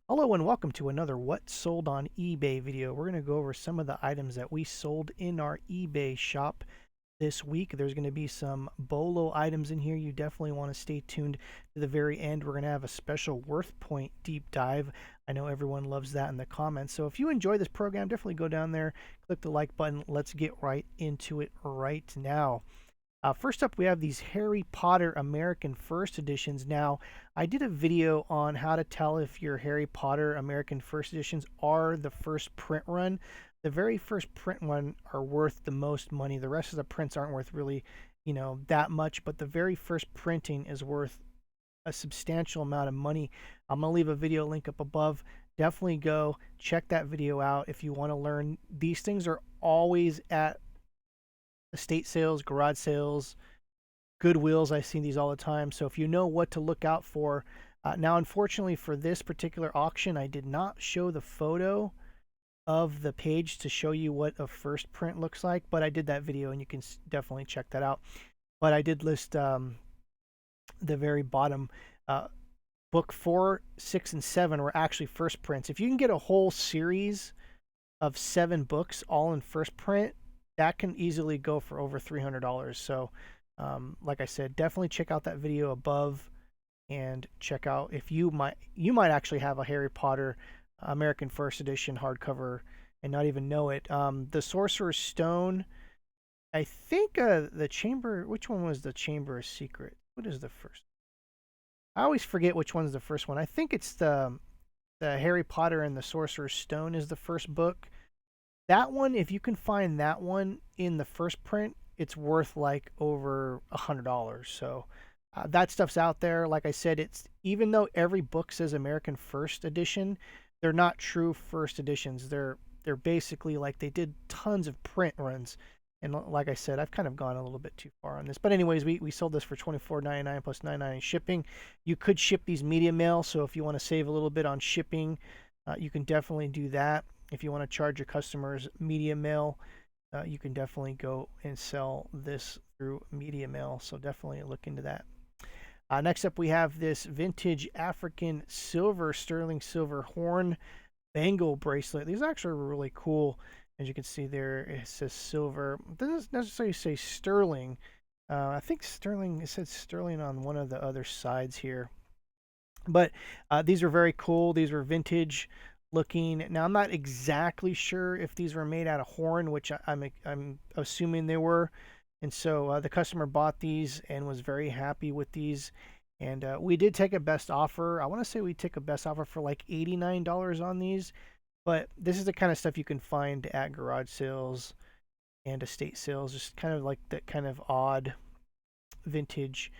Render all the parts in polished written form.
Hello and welcome to another What Sold on eBay video. We're going to go over some of the items that we sold in our eBay shop this week. There's going to be some BOLO items in here. You definitely want to stay tuned to the very end. We're going to have a special Worth Point deep dive. I know everyone loves that in the comments. So if you enjoy this program, definitely go down there, click the like button. Let's get right into it right now. First up, we have these Harry Potter American First Editions. Now, I did a video on how to tell if your Harry Potter American First Editions are the first print run. The very first print run are worth the most money. The rest of the prints aren't worth really, that much, but the very first printing is worth a substantial amount of money. I'm going to leave a video link up above. Definitely go check that video out if you want to learn. These things are always at estate sales, garage sales, Goodwills. I've seen these all the time. So if you know what to look out for. Now, unfortunately for this particular auction, I did not show the photo of the page to show you what a first print looks like, but I did that video and you can definitely check that out. But I did list the very bottom. Book 4, 6, and 7 were actually first prints. If you can get a whole series of 7 books all in first print, that can easily go for over $300. So like I said, definitely check out that video above and check out if you might actually have a Harry Potter American First Edition hardcover and not even know it. The Sorcerer's Stone, I think the Chamber, which one was the Chamber of Secret? What is the first? I always forget which one's the first one. I think it's the Harry Potter and the Sorcerer's Stone is the first book. That one, if you can find that one in the first print, it's worth like over $100. So that stuff's out there. Like I said, it's even though every book says American First Edition, they're not true first editions. They're basically like they did tons of print runs. And like I said, I've kind of gone a little bit too far on this. But anyways, we sold this for $24.99 plus $9.99 shipping. You could ship these media mail, so if you want to save a little bit on shipping, you can definitely do that. If you want to charge your customers media mail, you can definitely go and sell this through media mail. So definitely look into that. Next up, we have this vintage African silver, sterling silver horn Bangle bracelet. These actually are really cool. As you can see there, it says silver. It doesn't necessarily say sterling. I think sterling, it said sterling on one of the other sides here. But these are very cool. These are vintage looking. Now, I'm not exactly sure if these were made out of horn, which I'm assuming they were. And so the customer bought these and was very happy with these. And we did take a best offer. I want to say we took a best offer for like $89 on these. But this is the kind of stuff you can find at garage sales and estate sales. Just kind of like that kind of odd vintage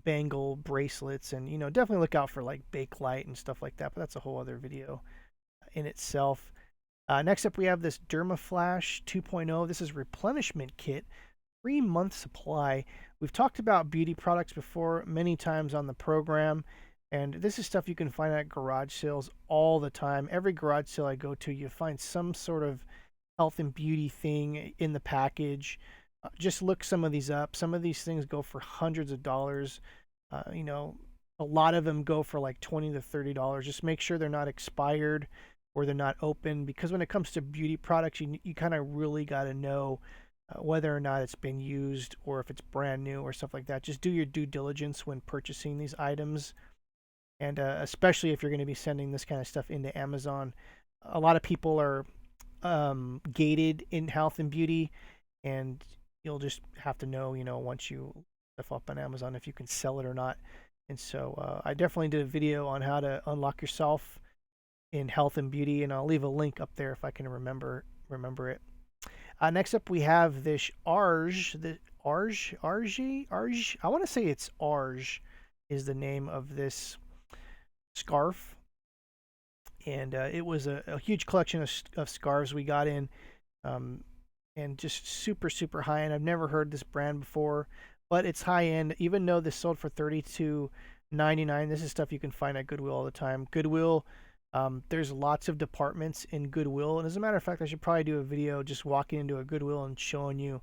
bangle bracelets. And, definitely look out for like Bakelite and stuff like that. But that's a whole other video in itself. Next up, we have this Derma Flash 2.0. This is replenishment kit, 3-month supply. We've talked about beauty products before many times on the program, and this is stuff you can find at garage sales all the time. Every garage sale I go to, you find some sort of health and beauty thing in the package. Just look some of these up. Some of these things go for hundreds of dollars. A lot of them go for like $20 to $30. Just make sure they're not expired or they're not open, because when it comes to beauty products, you kind of really got to know whether or not it's been used or if it's brand new or stuff like that. Just do your due diligence when purchasing these items. And especially if you're going to be sending this kind of stuff into Amazon. A lot of people are gated in health and beauty, and you'll just have to know, once you stuff up on Amazon, if you can sell it or not. And so I definitely did a video on how to unlock yourself in health and beauty, and I'll leave a link up there if I can remember it. Next up, we have this Arge. I want to say it's Arge is the name of this scarf, and it was a huge collection of scarves we got in, and just super high end. I've never heard this brand before, but it's high end. Even though this sold for $32.99, this is stuff you can find at Goodwill all the time. Goodwill, there's lots of departments in Goodwill, and as a matter of fact, I should probably do a video just walking into a Goodwill and showing you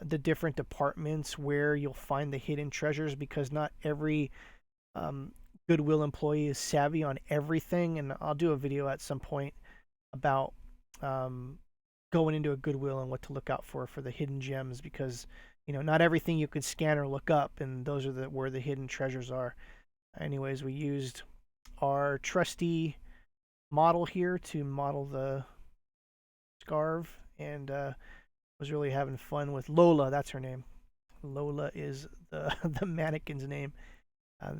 the different departments where you'll find the hidden treasures, because not every Goodwill employee is savvy on everything, and I'll do a video at some point about um, going into a Goodwill and what to look out for the hidden gems, because not everything you could scan or look up, and those are where the hidden treasures are. Anyways, we used our trusty model here to model the scarf, and was really having fun with Lola. That's her name. Lola is the the mannequin's name.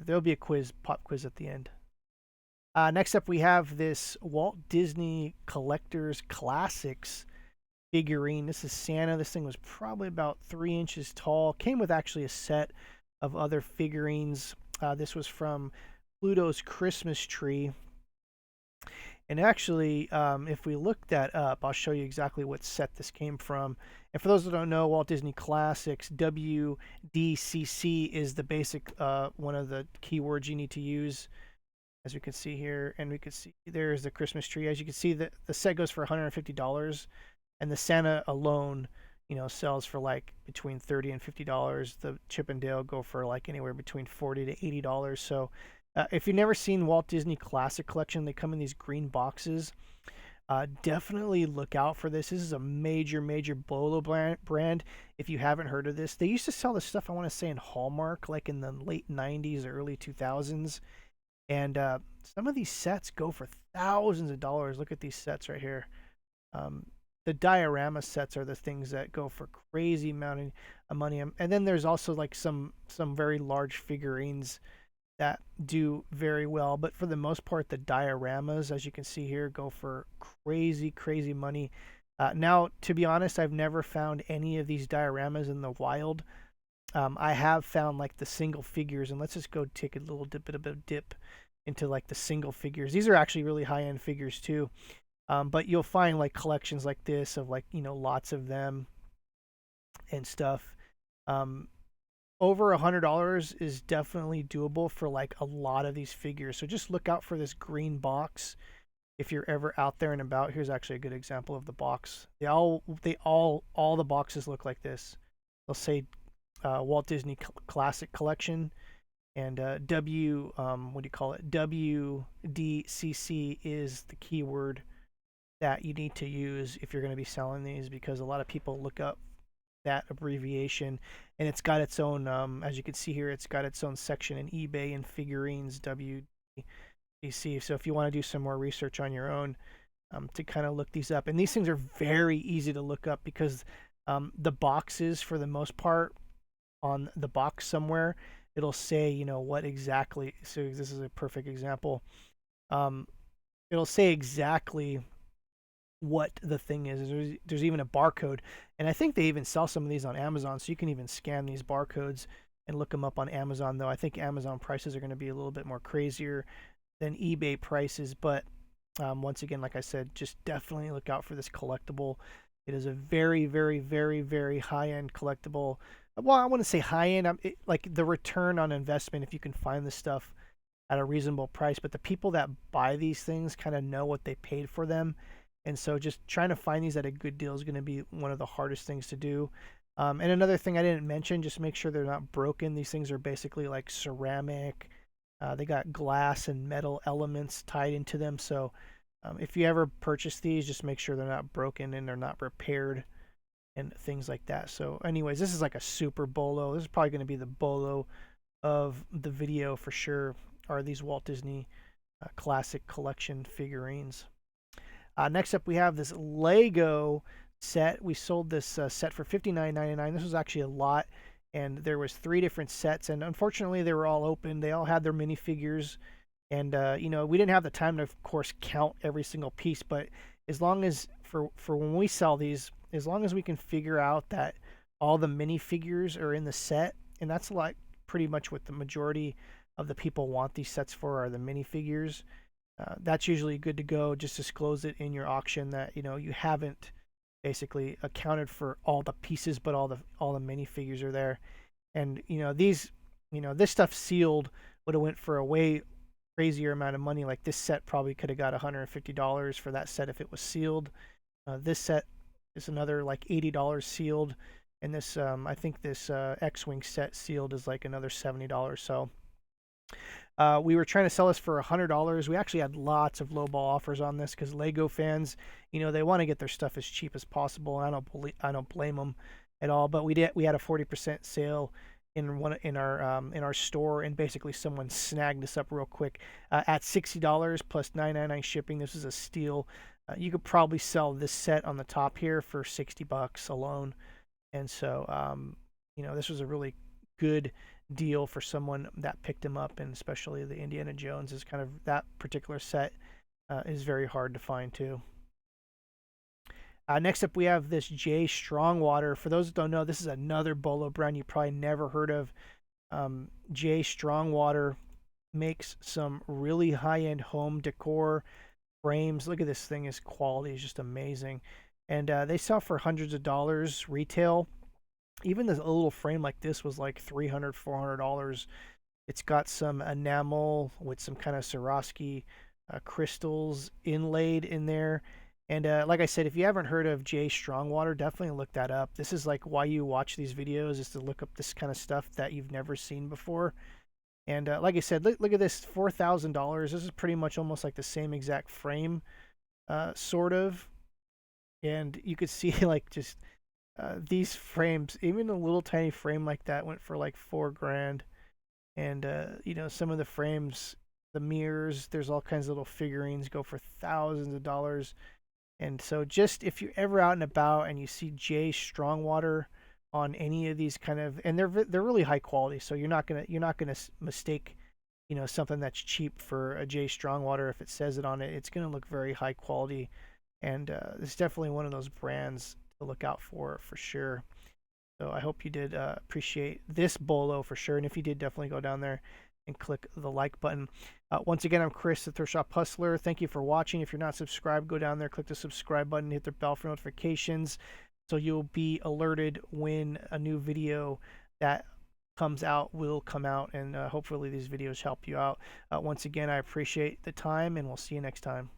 There'll be a pop quiz at the end. Next up, we have this Walt Disney Collector's Classics figurine. This is Santa. This thing was probably about 3 inches tall. Came with actually a set of other figurines. This was from Pluto's Christmas Tree. And actually, if we look that up, I'll show you exactly what set this came from. And for those that don't know, Walt Disney Classics, WDCC is the basic one of the keywords you need to use. As we can see here, and we can see there's the Christmas tree. As you can see, the set goes for $150, and the Santa alone, sells for like between $30 and $50. The Chip and Dale go for like anywhere between $40 to $80. So if you've never seen Walt Disney Classic Collection, they come in these green boxes. Definitely look out for this. This is a major, major Bolo brand. If you haven't heard of this, they used to sell this stuff, I want to say, in Hallmark, like in the late 90s or early 2000s. And some of these sets go for thousands of dollars. Look at these sets right here. The diorama sets are the things that go for crazy amount of money. And then there's also like some very large figurines that do very well. But for the most part, the dioramas, as you can see here, go for crazy, crazy money. Now, to be honest, I've never found any of these dioramas in the wild. I have found like the single figures, and let's just go take a little bit of a dip into like the single figures. These are actually really high-end figures too. But you'll find like collections like this of like, lots of them and stuff. Over $100 is definitely doable for like a lot of these figures. So just look out for this green box if you're ever out there and about. Here's actually a good example of the box. All the boxes look like this. They'll say Walt Disney Classic Collection, and WDCC is the keyword that you need to use if you're going to be selling these, because a lot of people look up that abbreviation, and it's got its own, as you can see here, it's got its own section in eBay and figurines, WDCC. So if you want to do some more research on your own to kind of look these up, and these things are very easy to look up because the boxes, for the most part, on the box somewhere, it'll say, what exactly. So this is a perfect example. It'll say exactly what the thing is. There's even a barcode, and I think they even sell some of these on Amazon, so you can even scan these barcodes and look them up on Amazon. Though I think Amazon prices are going to be a little bit more crazier than eBay prices, but once again, like I said, just definitely look out for this collectible. It is a very, very, very, very high-end collectible. Well, I wouldn't say high-end. Like the return on investment, if you can find this stuff at a reasonable price. But the people that buy these things kind of know what they paid for them. And so just trying to find these at a good deal is going to be one of the hardest things to do. And another thing I didn't mention, just make sure they're not broken. These things are basically like ceramic. They got glass and metal elements tied into them. So if you ever purchase these, just make sure they're not broken and they're not repaired and things like that. So anyways, this is like a super bolo. This is probably going to be the bolo of the video for sure, are these Walt Disney Classic Collection figurines. Next up, we have this Lego set. We sold this set for $59.99. This was actually a lot, and there was 3 different sets, and unfortunately, they were all open. They all had their minifigures, and we didn't have the time to, of course, count every single piece. But as long as for when we sell these, as long as we can figure out that all the minifigures are in the set, and that's like pretty much what the majority of the people want these sets for, are the minifigures. That's usually good to go. Just disclose it in your auction that you haven't basically accounted for all the pieces, but all the minifigures are there. And this stuff sealed would have went for a way crazier amount of money. Like this set probably could have got $150 for that set if it was sealed. This set is another like $80 sealed, and this I think this X-Wing set sealed is like another $70. So We were trying to sell this for $100. We actually had lots of lowball offers on this because Lego fans, they want to get their stuff as cheap as possible. And I don't blame them at all. But we had a 40% sale in our store, and basically someone snagged this up real quick at $60 plus $9.99 shipping. This is a steal. You could probably sell this set on the top here for $60 alone. And so, this was a really good deal for someone that picked him up, and especially the Indiana Jones is kind of that particular set is very hard to find too. Next up, we have this J Strongwater. For those that don't know, this is another Bolo brand you probably never heard of. J Strongwater makes some really high-end home decor frames. Look at this thing; its quality is just amazing, and they sell for hundreds of dollars retail. Even a little frame like this was like $300, $400. It's got some enamel with some kind of Swarovski crystals inlaid in there. And like I said, if you haven't heard of J Strongwater, definitely look that up. This is like why you watch these videos, is to look up this kind of stuff that you've never seen before. And like I said, look at this, $4,000. This is pretty much almost like the same exact frame, sort of. And you could see like just these frames, even a little tiny frame like that went for like $4,000. And some of the frames, the mirrors, there's all kinds of little figurines go for thousands of dollars. And so just if you're ever out and about and you see J Strongwater on any of these kind of, and they're really high quality, so you're not gonna mistake something that's cheap for a J Strongwater. If it says it on it, it's gonna look very high quality, and it's definitely one of those brands to look out for sure. So I hope you did appreciate this bolo for sure, and if you did, definitely go down there and click the like button. Once again, I'm Chris, the Thrift Shop Hustler. Thank you for watching. If you're not subscribed, go down there, click the subscribe button, hit the bell for notifications, so you'll be alerted when a new video that comes out will come out, and hopefully these videos help you out. Once again, I appreciate the time, and we'll see you next time.